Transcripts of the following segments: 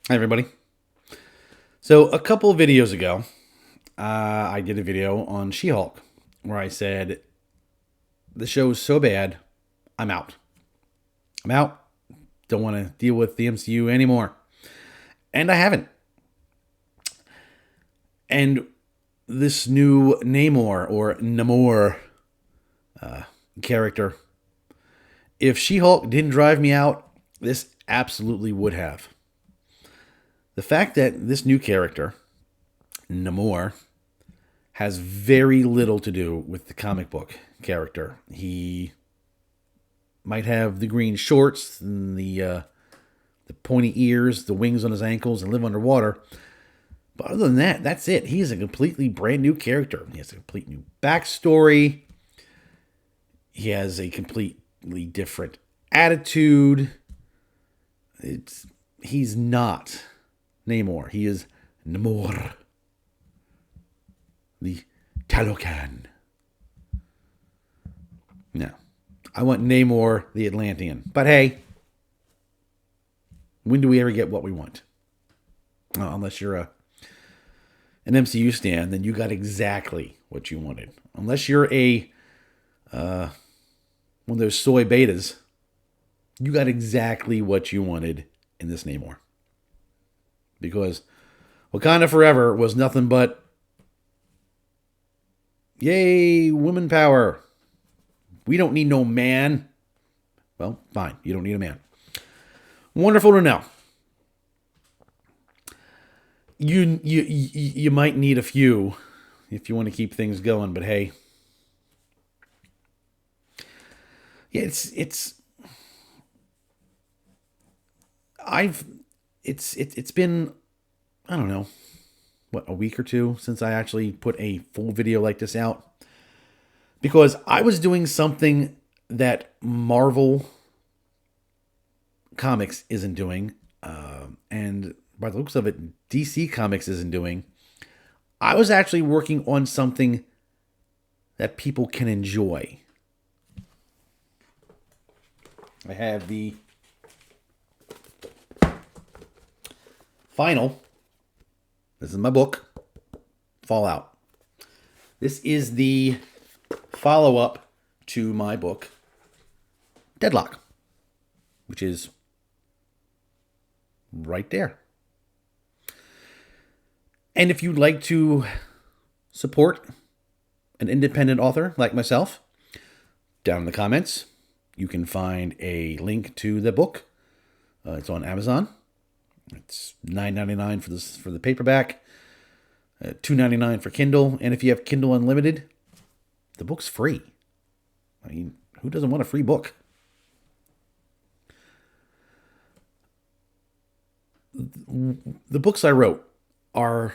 Hi, everybody. So, a couple of videos ago, I did a video on She Hulk where I said, the show is so bad, I'm out. I'm out. Don't want to deal with the MCU anymore. And I haven't. And this new Namor or Namor character, if She Hulk didn't drive me out, this absolutely would have. The fact that this new character, Namor, has very little to do with the comic book character. He might have the green shorts and the pointy ears, the wings on his ankles, and live underwater. But other than that, that's it. He is a completely brand new character. He has a complete new backstory. He has a completely different attitude. He's not Namor. He is Namor, the Talocan. No, I want Namor the Atlantean. But hey, when do we ever get what we want? Unless you're an MCU stan, then you got exactly what you wanted. Unless you're one of those soy betas, you got exactly what you wanted in this Namor. Because Wakanda Forever was nothing but, yay, women power. We don't need no man. Well, fine, you don't need a man. Wonderful to know. You might need a few if you want to keep things going, but hey, yeah, I've it's been, I don't know, what, a week or two since I actually put a full video like this out, because I was doing something that Marvel Comics isn't doing, and by the looks of it, DC Comics isn't doing. I was actually working on something that people can enjoy. I have the final. This is my book, Fallout. This is the follow-up to my book, Deadlock, which is right there. And if you'd like to support an independent author like myself, down in the comments, you can find a link to the book. It's on Amazon. It's $9.99 for the paperback, $2.99 for Kindle, and if you have Kindle Unlimited, the book's free. I mean, who doesn't want a free book? The books I wrote are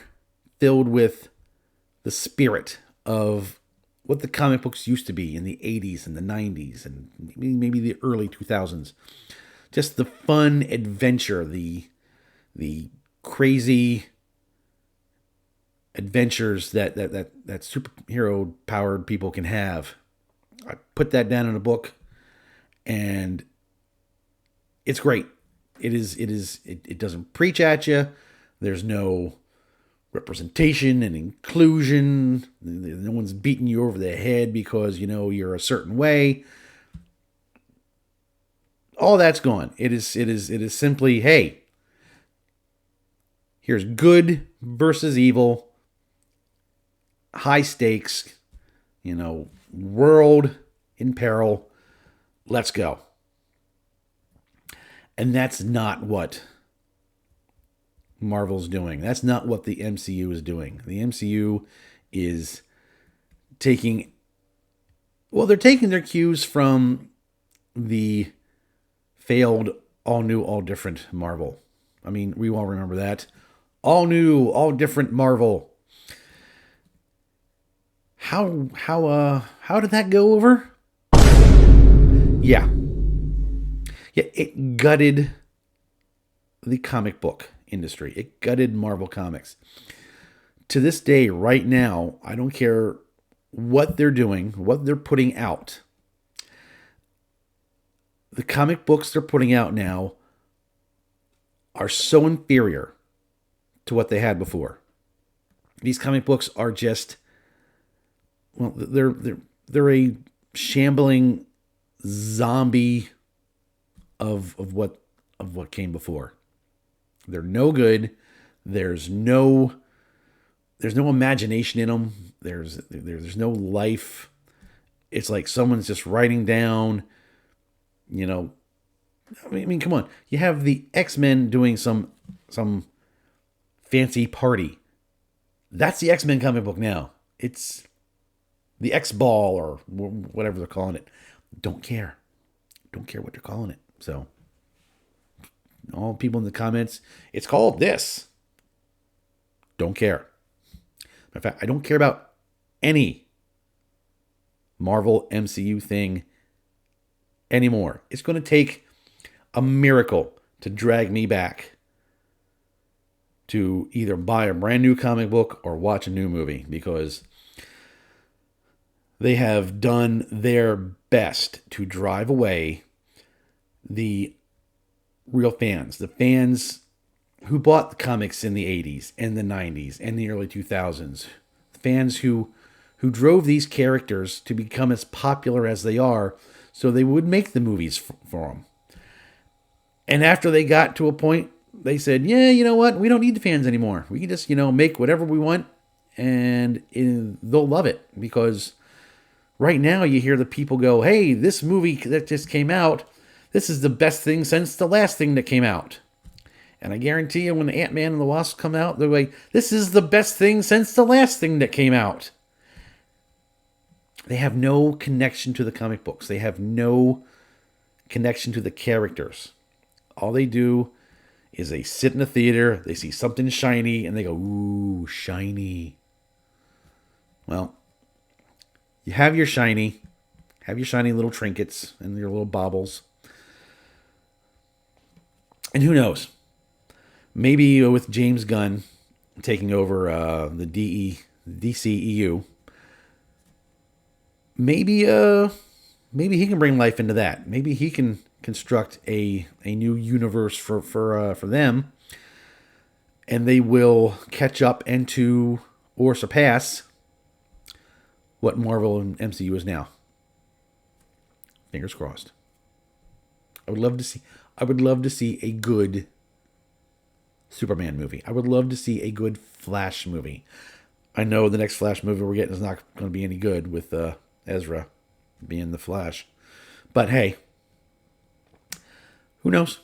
filled with the spirit of what the comic books used to be in the 80s and the 90s and maybe the early 2000s. Just the fun adventure, the crazy adventures that superhero powered people can have. I put that down in a book, and it's great. It doesn't preach at you. There's no representation and inclusion. No one's beating you over the head because you're a certain way. All that's gone. It is simply, hey, here's good versus evil, high stakes, world in peril. Let's go. And that's not what Marvel's doing. That's not what the MCU is doing. The MCU is they're taking their cues from the failed all new, all different Marvel. I mean, we all remember that. All new, all different Marvel. How did that go over? Yeah. Yeah, it gutted the comic book industry. It gutted Marvel Comics. To this day, right now, I don't care what they're doing, what they're putting out. The comic books they're putting out now are so inferior to what they had before. These comic books are just, well, they're a shambling zombie of what came before. They're no good. There's no imagination in them. There's no life. It's like someone's just writing down, you know. I mean, come on. You have the X-Men doing some fancy party. That's the X-Men comic book now. It's the X-Ball or whatever they're calling it. Don't care. Don't care what they're calling it. So, all people in the comments, it's called this. Don't care. In fact, I don't care about any Marvel MCU thing anymore. It's going to take a miracle to drag me back to either buy a brand new comic book or watch a new movie, because they have done their best to drive away the real fans, the fans who bought the comics in the 80s and the 90s and the early 2000s, fans who drove these characters to become as popular as they are so they would make the movies for them. And after they got to a point, they said, yeah, you know what? We don't need the fans anymore. We can just, make whatever we want, and they'll love it. Because right now you hear the people go, hey, this movie that just came out, this is the best thing since the last thing that came out. And I guarantee you when the Ant-Man and the Wasp come out, they're like, this is the best thing since the last thing that came out. They have no connection to the comic books. They have no connection to the characters. All they do is they sit in a theater, they see something shiny, and they go, ooh, shiny. Well, you have your shiny little trinkets and your little baubles. And who knows? Maybe with James Gunn taking over the DCEU, maybe he can bring life into that. Maybe he can construct a new universe for them, and they will catch up into or surpass what Marvel and MCU is now. Fingers crossed. I would love to see a good Superman movie. I would love to see a good Flash movie. I know the next Flash movie we're getting is not going to be any good with Ezra being the Flash. But hey, who knows?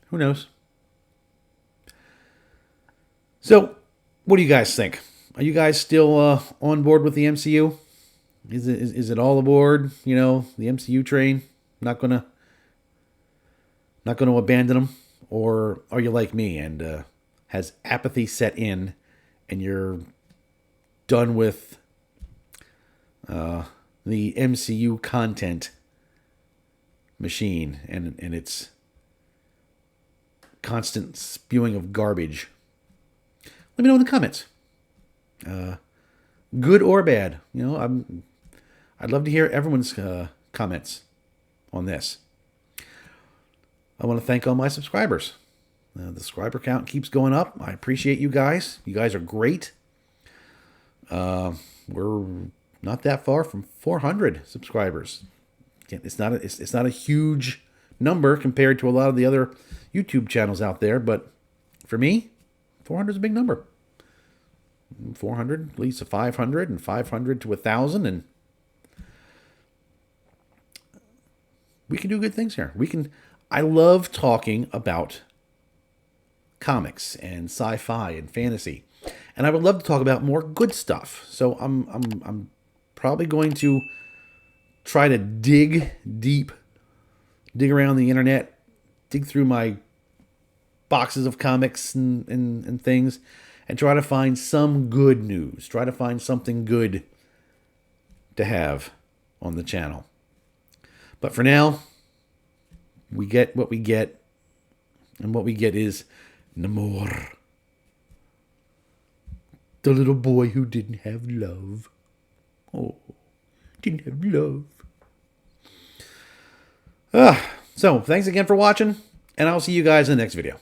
Who knows? So, what do you guys think? Are you guys still on board with the MCU? Is it all aboard? The MCU train? Not gonna abandon them, or are you like me and has apathy set in, and you're done with the MCU content machine and its constant spewing of garbage? Let me know in the comments. Good or bad. I'd love to hear everyone's comments on this. I want to thank all my subscribers. The subscriber count keeps going up. I appreciate you guys. You guys are great. We're not that far from 400 subscribers. It's not a huge number compared to a lot of the other YouTube channels out there, but for me, 400 is a big number. 400 leads to 500, and 500 to 1,000, and we can do good things here. I love talking about comics and sci-fi and fantasy, and I would love to talk about more good stuff. So I'm probably going to try to dig around the internet, dig through my boxes of comics and things, and try to find some good news. Try to find something good to have on the channel. But for now, we get what we get, and what we get is Namor, the little boy who didn't have love. Oh, didn't have love. So, thanks again for watching, and I'll see you guys in the next video.